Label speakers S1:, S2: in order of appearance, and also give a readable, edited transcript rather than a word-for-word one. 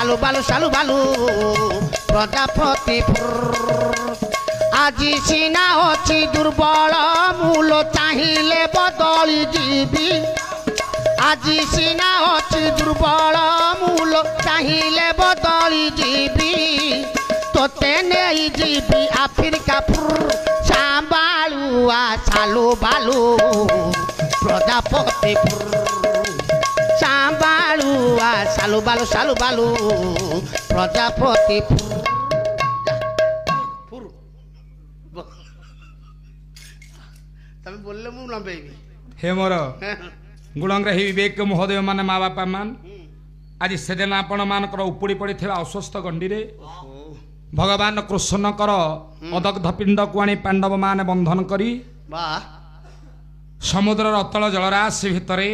S1: सालू बालू प्रजापति আজি সিনা অছি দুর্বল মূল চাহিলে বদলি যাবি আজি সিনা অছি দুর্বল মূল চাহিলে বদলি যাবি তোতে নেই যাবি আফ্রিকা সাম্বালুয়া সালু বালু প্রজাপতি সাম্বালুয়া সালু বালু প্রজাপতি तमें बोलले मु लंबेबी
S2: हे मोर गुणग्राही विवेक महोदय मान माँ बापा मान आज सेदिन आपण मानकर उपुड़ी पड़ी अस्वस्थ गंडी रे भगवान कृष्णकर अदग्ध पिंड को आनी पांडव मान बंधन करी समुद्र अतल जलराशि भितरे